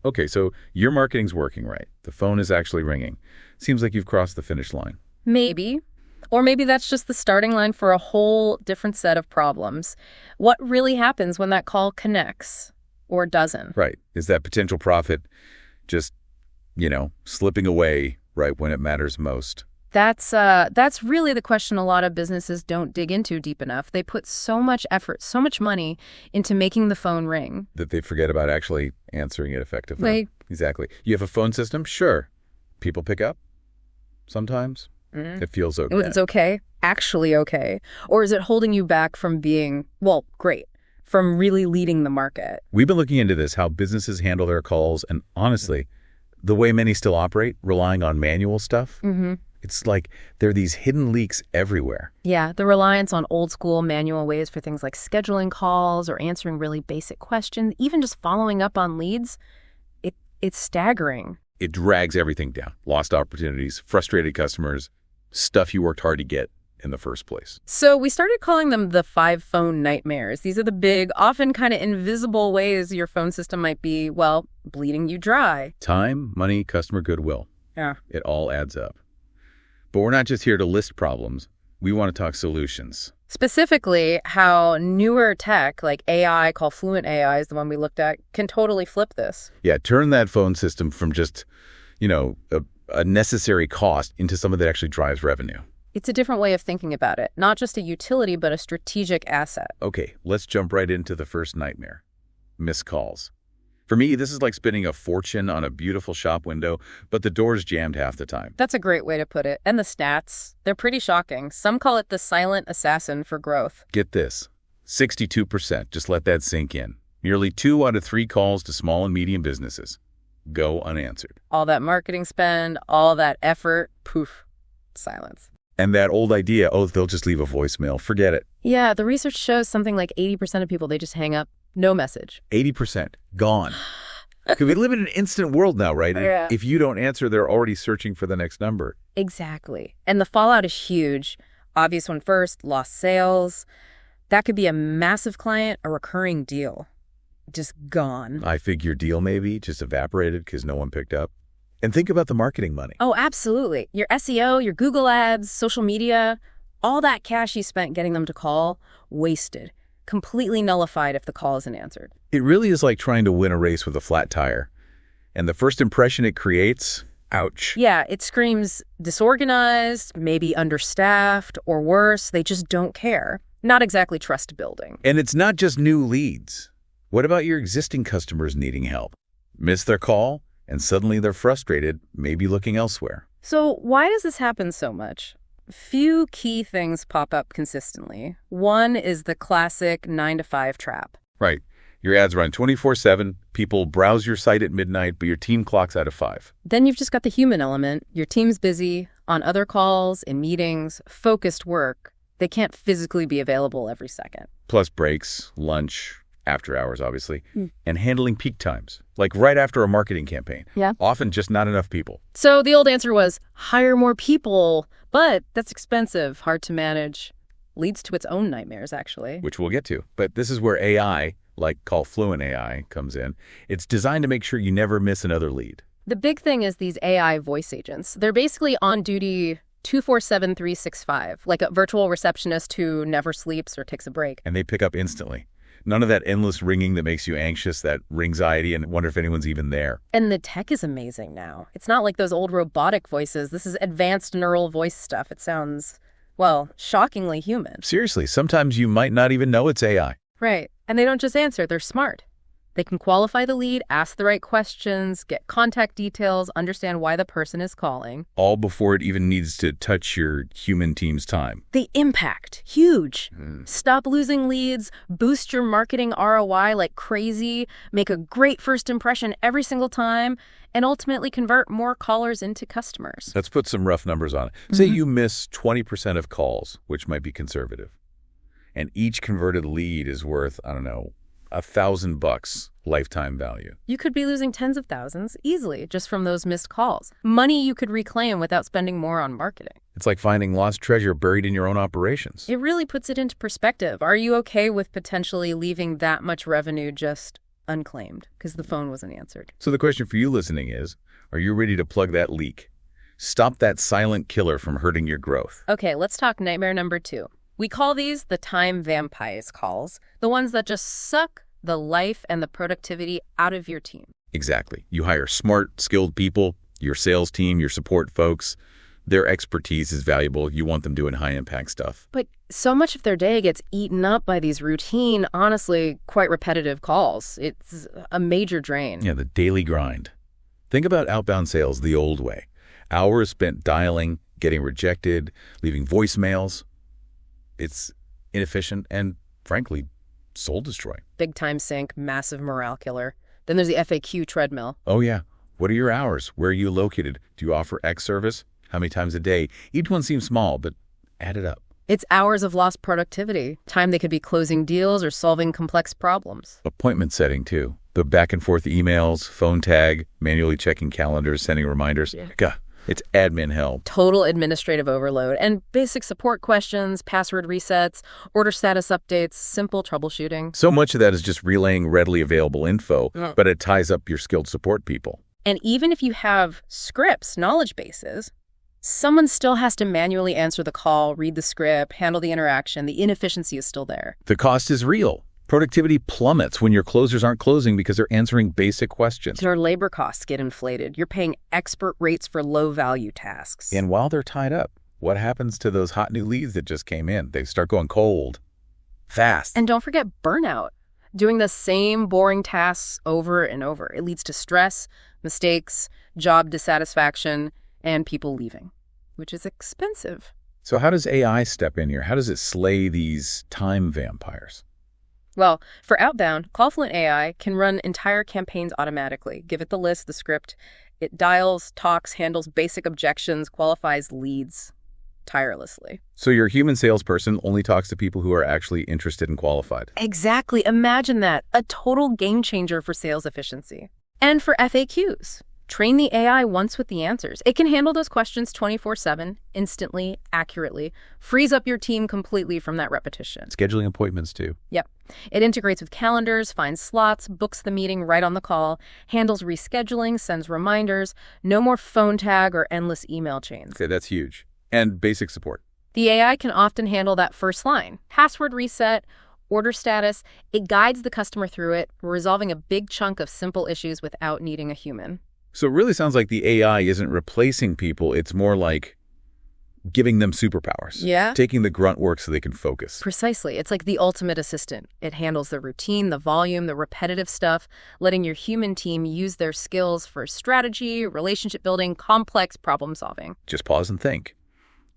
Okay, so your marketing's working right. The phone is actually ringing. Seems like you've crossed the finish line. Maybe. Or maybe that's just the starting line for a whole different set of problems. What really happens when that call connects or doesn't? Right. Is that potential profit just, slipping away right when it matters most? That's really the question a lot of businesses don't dig into deep enough. They put so much effort, so much money into making the phone ring. That they forget about actually answering it effectively. Exactly. You have a phone system? Sure. People pick up? Sometimes. It feels okay. It's okay? Actually okay? Or is it holding you back from being, great, from really leading the market? We've been looking into this, how businesses handle their calls, and honestly, the way many still operate, relying on manual stuff, it's like there are these hidden leaks everywhere. Yeah, the reliance on old school manual ways for things like scheduling calls or answering really basic questions, even just following up on leads, it's staggering. It drags everything down. Lost opportunities, frustrated customers, stuff you worked hard to get in the first place. So we started calling them the 5 phone nightmares. These are the big, often kind of invisible ways your phone system might be, bleeding you dry. Time, money, customer goodwill. Yeah. It all adds up. But we're not just here to list problems. We want to talk solutions. Specifically, how newer tech, like AI, called Fluent AI is the one we looked at, can totally flip this. Yeah, turn that phone system from just, a necessary cost into something that actually drives revenue. It's a different way of thinking about it. Not just a utility, but a strategic asset. Okay, let's jump right into the first nightmare. Missed calls. For me, this is like spending a fortune on a beautiful shop window, but the door's jammed half the time. That's a great way to put it. And the stats, they're pretty shocking. Some call it the silent assassin for growth. Get this, 62%. Just let that sink in. Nearly 2 out of 3 calls to small and medium businesses go unanswered. All that marketing spend, all that effort, poof, silence. And that old idea, they'll just leave a voicemail. Forget it. Yeah, the research shows something like 80% of people, they just hang up. No message. 80%. Gone. Because we live in an instant world now, right? Yeah. If you don't answer, they're already searching for the next number. Exactly. And the fallout is huge. Obvious one first, lost sales. That could be a massive client, a recurring deal. Just gone. I figure deal maybe just evaporated because no one picked up. And think about the marketing money. Oh, absolutely. Your SEO, your Google ads, social media, all that cash you spent getting them to call, wasted. Completely nullified if the call isn't answered. It really is like trying to win a race with a flat tire. And the first impression it creates, ouch. Yeah, it screams disorganized, maybe understaffed, or worse, they just don't care. Not exactly trust building. And it's not just new leads. What about your existing customers needing help? Miss their call, and suddenly they're frustrated, maybe looking elsewhere. So why does this happen so much? Few key things pop up consistently. One is the classic 9-to-5 trap. Right. Your ads run 24/7. People browse your site at midnight, but your team clocks out at 5. Then you've just got the human element. Your team's busy, on other calls, in meetings, focused work. They can't physically be available every second. Plus breaks, lunch, after hours, obviously, and handling peak times, like right after a marketing campaign. Yeah. Often just not enough people. So the old answer was hire more people, but that's expensive, hard to manage, leads to its own nightmares, actually. Which we'll get to. But this is where AI, like call Fluent AI, comes in. It's designed to make sure you never miss another lead. The big thing is these AI voice agents. They're basically on duty 24/7, 365, like a virtual receptionist who never sleeps or takes a break. And they pick up instantly. None of that endless ringing that makes you anxious, that ringxiety, and wonder if anyone's even there. And the tech is amazing now. It's not like those old robotic voices. This is advanced neural voice stuff. It sounds, shockingly human. Seriously, sometimes you might not even know it's AI. Right. And they don't just answer. They're smart. They can qualify the lead, ask the right questions, get contact details, understand why the person is calling. All before it even needs to touch your human team's time. The impact, huge. Stop losing leads, boost your marketing ROI like crazy, make a great first impression every single time, and ultimately convert more callers into customers. Let's put some rough numbers on it. Say you miss 20% of calls, which might be conservative, and each converted lead is worth, $1,000 lifetime value. You could be losing tens of thousands easily just from those missed calls. Money you could reclaim without spending more on marketing. It's like finding lost treasure buried in your own operations. It really puts it into perspective. Are you okay with potentially leaving that much revenue just unclaimed because the phone wasn't answered. So the question for you listening is, are you ready to plug that leak? Stop that silent killer from hurting your growth. Okay, let's talk nightmare number 2. We call these the time vampires calls, the ones that just suck the life and the productivity out of your team. Exactly. You hire smart, skilled people, your sales team, your support folks. Their expertise is valuable. You want them doing high-impact stuff. But so much of their day gets eaten up by these routine, honestly, quite repetitive calls. It's a major drain. Yeah, the daily grind. Think about outbound sales the old way. Hours spent dialing, getting rejected, leaving voicemails. It's inefficient and, frankly, soul-destroying. Big time sink, massive morale killer. Then there's the FAQ treadmill. Oh, yeah. What are your hours? Where are you located? Do you offer X service? How many times a day? Each one seems small, but add it up. It's hours of lost productivity, time they could be closing deals or solving complex problems. Appointment setting, too. The back-and-forth emails, phone tag, manually checking calendars, sending reminders. Yeah. Gah, it's admin hell. Total administrative overload. And basic support questions, password resets, order status updates, simple troubleshooting. So much of that is just relaying readily available info, but it ties up your skilled support people. And even if you have scripts, knowledge bases, someone still has to manually answer the call, read the script, handle the interaction. The inefficiency is still there. The cost is real. Productivity plummets when your closers aren't closing because they're answering basic questions. Your labor costs get inflated. You're paying expert rates for low-value tasks. And while they're tied up, what happens to those hot new leads that just came in? They start going cold, fast. And don't forget burnout. Doing the same boring tasks over and over. It leads to stress, mistakes, job dissatisfaction, and people leaving, which is expensive. So how does AI step in here? How does it slay these time vampires? Well, for outbound, Callfluent AI can run entire campaigns automatically. Give it the list, the script. It dials, talks, handles basic objections, qualifies leads tirelessly. So your human salesperson only talks to people who are actually interested and qualified. Exactly. Imagine that. A total game changer for sales efficiency. And for FAQs. Train the AI once with the answers. It can handle those questions 24/7, instantly, accurately, frees up your team completely from that repetition. Scheduling appointments, too. Yep. It integrates with calendars, finds slots, books the meeting right on the call, handles rescheduling, sends reminders, no more phone tag or endless email chains. Okay, that's huge. And basic support. The AI can often handle that first line, password reset, order status. It guides the customer through it, resolving a big chunk of simple issues without needing a human. So it really sounds like the AI isn't replacing people. It's more like giving them superpowers. Yeah. Taking the grunt work so they can focus. Precisely. It's like the ultimate assistant. It handles the routine, the volume, the repetitive stuff, letting your human team use their skills for strategy, relationship building, complex problem solving. Just pause and think.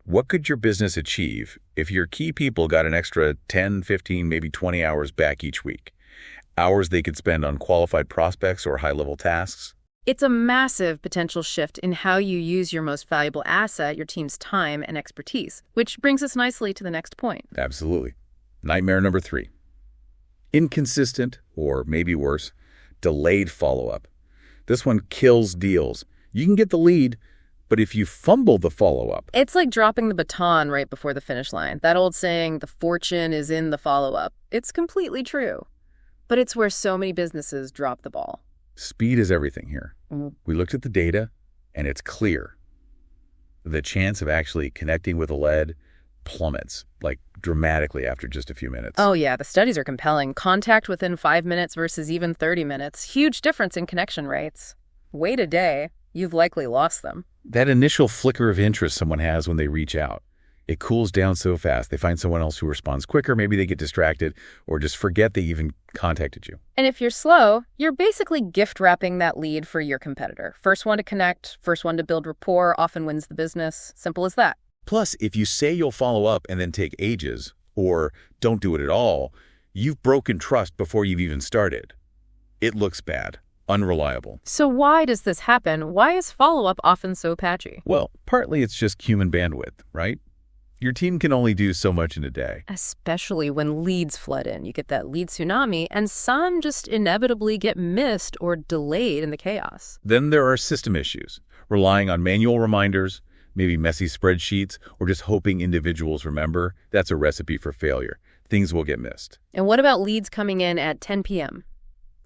What could your business achieve if your key people got an extra 10, 15, maybe 20 hours back each week? Hours they could spend on qualified prospects or high-level tasks? It's a massive potential shift in how you use your most valuable asset, your team's time and expertise, which brings us nicely to the next point. Absolutely. Nightmare number 3. Inconsistent, or maybe worse, delayed follow-up. This one kills deals. You can get the lead, but if you fumble the follow-up... It's like dropping the baton right before the finish line. That old saying, the fortune is in the follow-up. It's completely true. But it's where so many businesses drop the ball. Speed is everything here. We looked at the data, and it's clear. The chance of actually connecting with a lead plummets, like dramatically after just a few minutes. Oh yeah, the studies are compelling. Contact within 5 minutes versus even 30 minutes. Huge difference in connection rates. Wait a day, you've likely lost them. That initial flicker of interest someone has when they reach out, it cools down so fast. They find someone else who responds quicker. Maybe they get distracted or just forget they even contacted you. And if you're slow, you're basically gift wrapping that lead for your competitor. First one to connect, first one to build rapport often wins the business. Simple as that. Plus, if you say you'll follow up and then take ages or don't do it at all, you've broken trust before you've even started. It looks bad, unreliable. So why does this happen? Why is follow-up often so patchy? Well, partly it's just human bandwidth, right? Your team can only do so much in a day. Especially when leads flood in. You get that lead tsunami, and some just inevitably get missed or delayed in the chaos. Then there are system issues, relying on manual reminders, maybe messy spreadsheets, or just hoping individuals remember. That's a recipe for failure. Things will get missed. And what about leads coming in at 10 p.m.?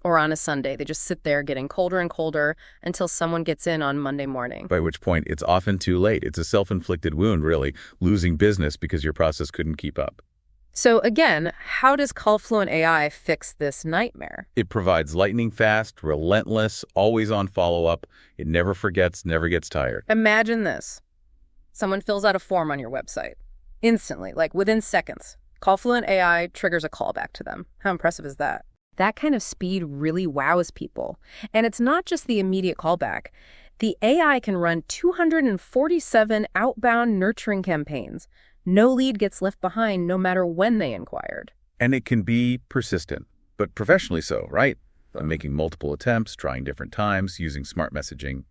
Or on a Sunday, they just sit there getting colder and colder until someone gets in on Monday morning. By which point, it's often too late. It's a self-inflicted wound, really, losing business because your process couldn't keep up. So again, how does Callfluent AI fix this nightmare? It provides lightning-fast, relentless, always-on follow-up. It never forgets, never gets tired. Imagine this. Someone fills out a form on your website. Instantly, like within seconds, Callfluent AI triggers a callback to them. How impressive is that? That kind of speed really wows people. And it's not just the immediate callback. The AI can run 247 outbound nurturing campaigns. No lead gets left behind no matter when they inquired. And it can be persistent, but professionally so, right? Making multiple attempts, trying different times, using smart messaging,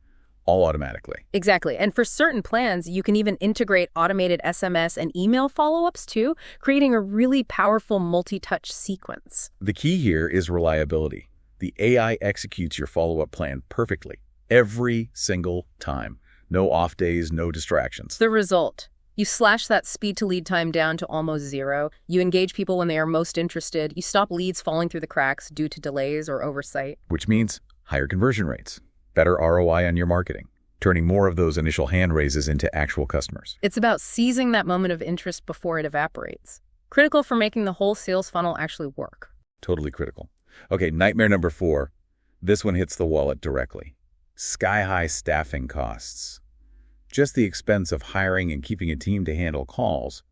all automatically. Exactly. And for certain plans, you can even integrate automated SMS and email follow-ups too, creating a really powerful multi-touch sequence. The key here is reliability. The AI executes your follow-up plan perfectly, every single time. No off days, no distractions. The result: you slash that speed to lead time down to almost zero. You engage people when they are most interested. You stop leads falling through the cracks due to delays or oversight. Which means higher conversion rates, better ROI on your marketing, turning more of those initial hand raises into actual customers. It's about seizing that moment of interest before it evaporates. Critical for making the whole sales funnel actually work. Totally critical. Okay, nightmare number 4. This one hits the wallet directly. Sky-high staffing costs. Just the expense of hiring and keeping a team to handle calls,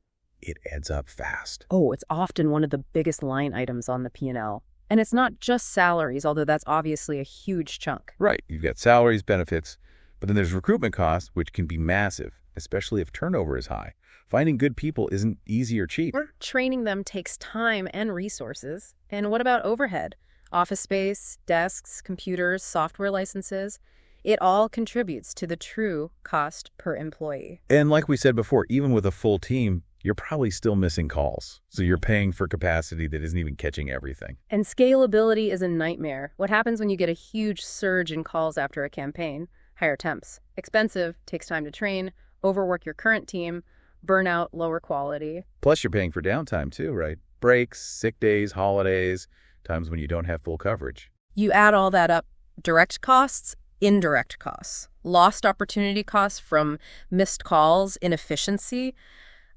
it adds up fast. Oh, it's often one of the biggest line items on the P&L. And it's not just salaries, although that's obviously a huge chunk. Right. You've got salaries, benefits, but then there's recruitment costs, which can be massive, especially if turnover is high. Finding good people isn't easy or cheap. Training them takes time and resources. And what about overhead? Office space, desks, computers, software licenses. It all contributes to the true cost per employee. And like we said before, even with a full team, you're probably still missing calls. So you're paying for capacity that isn't even catching everything. And scalability is a nightmare. What happens when you get a huge surge in calls after a campaign? Higher temps. Expensive, takes time to train, overwork your current team, burnout, lower quality. Plus you're paying for downtime too, right? Breaks, sick days, holidays, times when you don't have full coverage. You add all that up, direct costs, indirect costs, lost opportunity costs from missed calls, inefficiency.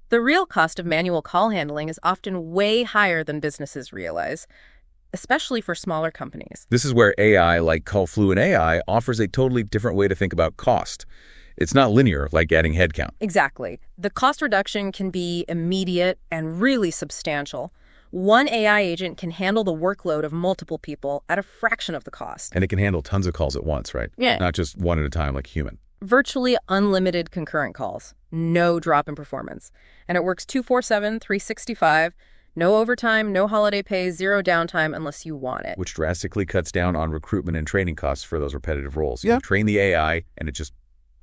The real cost of manual call handling is often way higher than businesses realize, especially for smaller companies. This is where AI, like Callfluent AI, offers a totally different way to think about cost. It's not linear, like adding headcount. Exactly. The cost reduction can be immediate and really substantial. One AI agent can handle the workload of multiple people at a fraction of the cost. And it can handle tons of calls at once, right? Yeah. Not just one at a time like a human. Virtually unlimited concurrent calls. No drop in performance. And it works 24/7, 365. No overtime, no holiday pay, zero downtime unless you want it. Which drastically cuts down on recruitment and training costs for those repetitive roles. You train the AI, and it just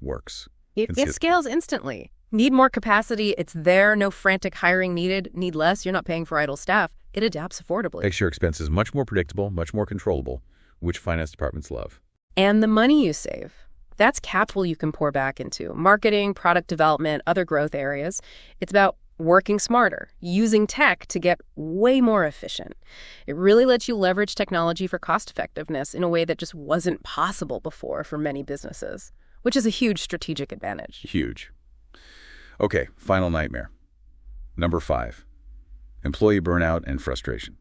works. It scales instantly. Need more capacity, it's there. No frantic hiring needed. Need less, you're not paying for idle staff. It adapts affordably. Makes your expenses much more predictable, much more controllable, which finance departments love. And the money you save. That's capital you can pour back into marketing, product development, other growth areas. It's about working smarter, using tech to get way more efficient. It really lets you leverage technology for cost effectiveness in a way that just wasn't possible before for many businesses, which is a huge strategic advantage. Huge. Okay, final nightmare. Number 5, employee burnout and frustration.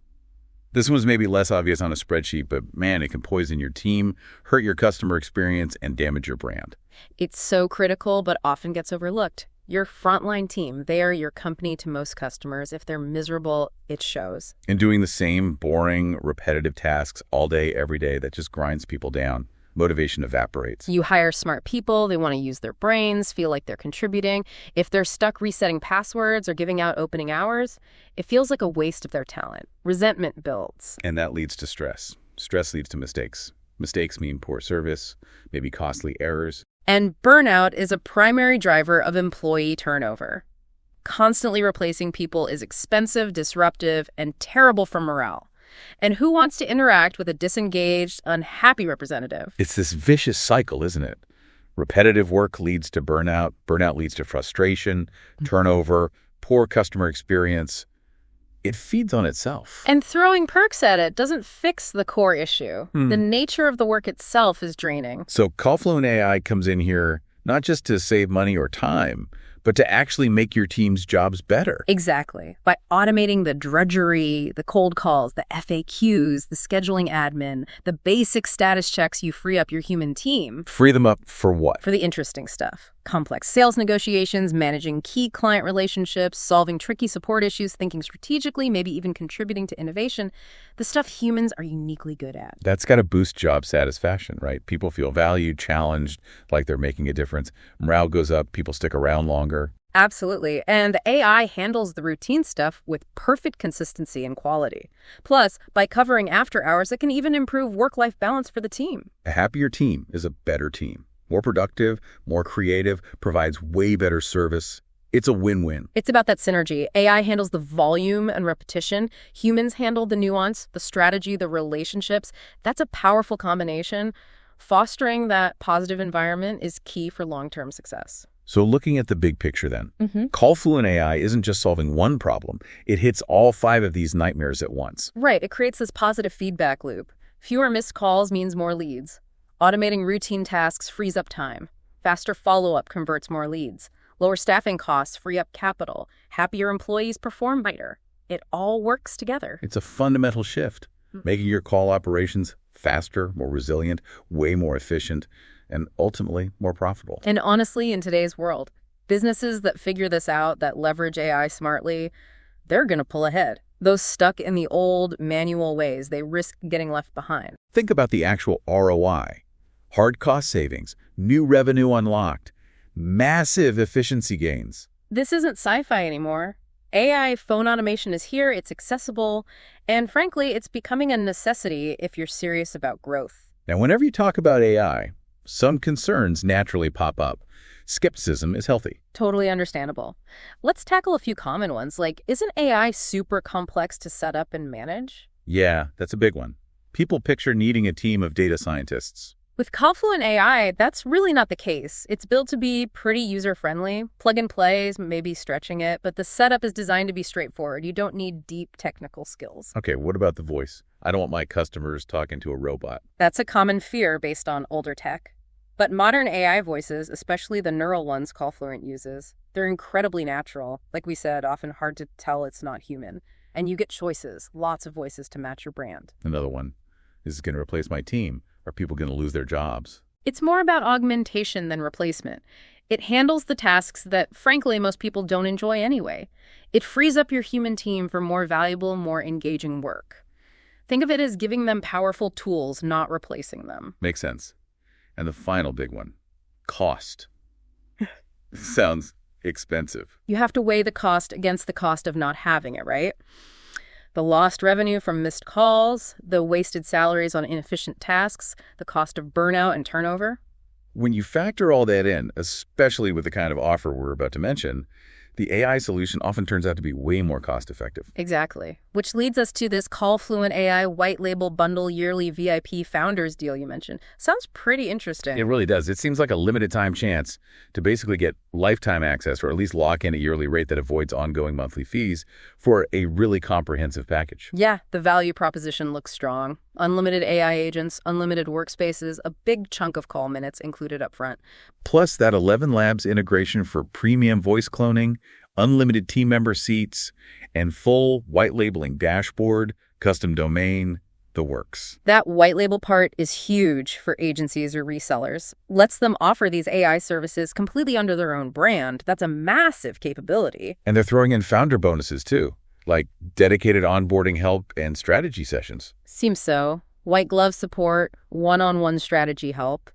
This one's maybe less obvious on a spreadsheet, but man, it can poison your team, hurt your customer experience, and damage your brand. It's so critical, but often gets overlooked. Your frontline team, they are your company to most customers. If they're miserable, it shows. And doing the same boring, repetitive tasks all day, every day, that just grinds people down. Motivation evaporates. You hire smart people, they want to use their brains, feel like they're contributing. If they're stuck resetting passwords or giving out opening hours, it feels like a waste of their talent. Resentment builds. And that leads to stress. Stress leads to mistakes. Mistakes mean poor service, maybe costly errors. And burnout is a primary driver of employee turnover. Constantly replacing people is expensive, disruptive, and terrible for morale. And who wants to interact with a disengaged, unhappy representative? It's this vicious cycle, isn't it? Repetitive work leads to burnout. Burnout leads to frustration, turnover, poor customer experience. it feeds on itself. And throwing perks at it doesn't fix the core issue. The nature of the work itself is draining. So Callfluent AI comes in here not just to save money or time, but to actually make your team's jobs better. Exactly. By automating the drudgery, the cold calls, the FAQs, the scheduling admin, the basic status checks, you free up your human team. Free them up for what? For the interesting stuff. Complex sales negotiations, managing key client relationships, solving tricky support issues, thinking strategically, maybe even contributing to innovation. The stuff humans are uniquely good at. That's got to boost job satisfaction, right? People feel valued, challenged, like they're making a difference. Morale goes up, people stick around longer. Absolutely. And the AI handles the routine stuff with perfect consistency and quality. Plus, by covering after hours, it can even improve work-life balance for the team. A happier team is a better team. More productive, more creative, provides way better service. It's a win-win. It's about that synergy. AI handles the volume and repetition. Humans handle the nuance, the strategy, the relationships. That's a powerful combination. Fostering that positive environment is key for long-term success. So looking at the big picture then, Callfluent AI isn't just solving one problem. It hits all 5 of these nightmares at once. Right. It creates this positive feedback loop. Fewer missed calls means more leads. Automating routine tasks frees up time. Faster follow-up converts more leads. Lower staffing costs free up capital. Happier employees perform better. It all works together. It's a fundamental shift, making your call operations faster, more resilient, way more efficient, and ultimately more profitable. And honestly, in today's world, businesses that figure this out, that leverage AI smartly, they're going to pull ahead. Those stuck in the old manual ways, they risk getting left behind. Think about the actual ROI. Hard cost savings, new revenue unlocked, massive efficiency gains. This isn't sci-fi anymore. AI phone automation is here, it's accessible, and frankly, it's becoming a necessity if you're serious about growth. Now, whenever you talk about AI, some concerns naturally pop up. Skepticism is healthy. Totally understandable. Let's tackle a few common ones, like, isn't AI super complex to set up and manage? Yeah, that's a big one. People picture needing a team of data scientists. With Callfluent AI, that's really not the case. It's built to be pretty user-friendly. Plug and play is maybe stretching it, but the setup is designed to be straightforward. You don't need deep technical skills. Okay, what about the voice? I don't want my customers talking to a robot. That's a common fear based on older tech. But modern AI voices, especially the neural ones Callfluent uses, they're incredibly natural. Like we said, often hard to tell it's not human. And you get choices, lots of voices to match your brand. Another one. Is it going to replace my team? Are people going to lose their jobs? It's more about augmentation than replacement. It handles the tasks that, frankly, most people don't enjoy anyway. It frees up your human team for more valuable, more engaging work. Think of it as giving them powerful tools, not replacing them. Makes sense. And the final big one, cost. Sounds expensive. You have to weigh the cost against the cost of not having it, right? The lost revenue from missed calls, the wasted salaries on inefficient tasks, the cost of burnout and turnover. When you factor all that in, especially with the kind of offer we're about to mention, the AI solution often turns out to be way more cost-effective. Exactly. Which leads us to this Callfluent AI white label bundle yearly VIP founders deal you mentioned. Sounds pretty interesting. It really does. It seems like a limited time chance to basically get lifetime access or at least lock in a yearly rate that avoids ongoing monthly fees for a really comprehensive package. Yeah, the value proposition looks strong. Unlimited AI agents, unlimited workspaces, a big chunk of call minutes included up front. Plus that 11 Labs integration for premium voice cloning, unlimited team member seats, and full white labeling dashboard, custom domain, the works. That white label part is huge for agencies or resellers. Lets them offer these AI services completely under their own brand. That's a massive capability. And they're throwing in founder bonuses too, like dedicated onboarding help and strategy sessions. Seems so. White glove support, one-on-one strategy help.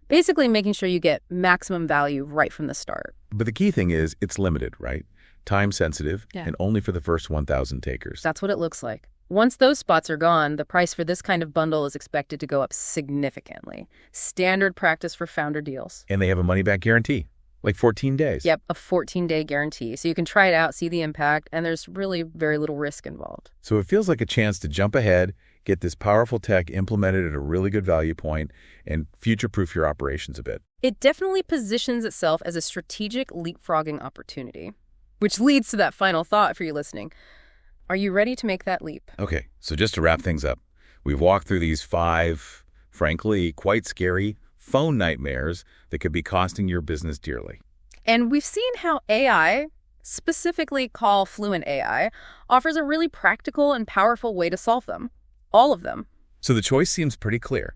Basically making sure you get maximum value right from the start. But the key thing is it's limited, right? Time sensitive, Yeah. and only for the first 1,000 takers. That's what it looks like. Once those spots are gone, the price for this kind of bundle is expected to go up significantly. Standard practice for founder deals. And they have a money-back guarantee, like 14 days. Yep, a 14-day guarantee. So you can try it out, see the impact, and there's really very little risk involved. So it feels like a chance to jump ahead, get this powerful tech implemented at a really good value point, and future-proof your operations a bit. It definitely positions itself as a strategic leapfrogging opportunity, which leads to that final thought for you listening. Are you ready to make that leap? Okay, so just to wrap things up, we've walked through these 5, frankly, quite scary phone nightmares that could be costing your business dearly. And we've seen how AI, specifically Call Fluent AI, offers a really practical and powerful way to solve them. All of them. So the choice seems pretty clear.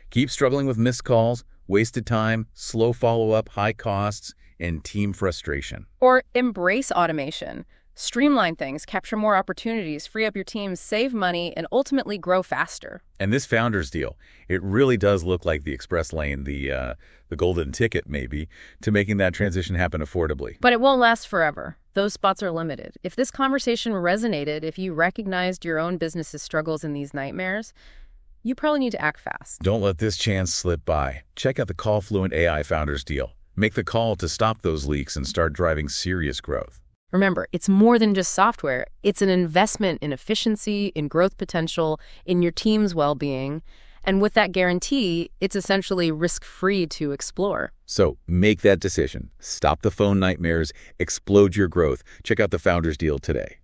Keep struggling with missed calls, wasted time, slow follow-up, high costs, and team frustration. Or embrace automation. Streamline things, capture more opportunities, free up your team, save money, and ultimately grow faster. And this founder's deal, it really does look like the express lane, the golden ticket maybe, to making that transition happen affordably. But it won't last forever. Those spots are limited. If this conversation resonated, if you recognized your own business's struggles in these nightmares, you probably need to act fast. Don't let this chance slip by. Check out the Call Fluent AI founder's deal. Make the call to stop those leaks and start driving serious growth. Remember, it's more than just software. It's an investment in efficiency, in growth potential, in your team's well-being. And with that guarantee, it's essentially risk-free to explore. So make that decision. Stop the phone nightmares. Explode your growth. Check out the founder's deal today.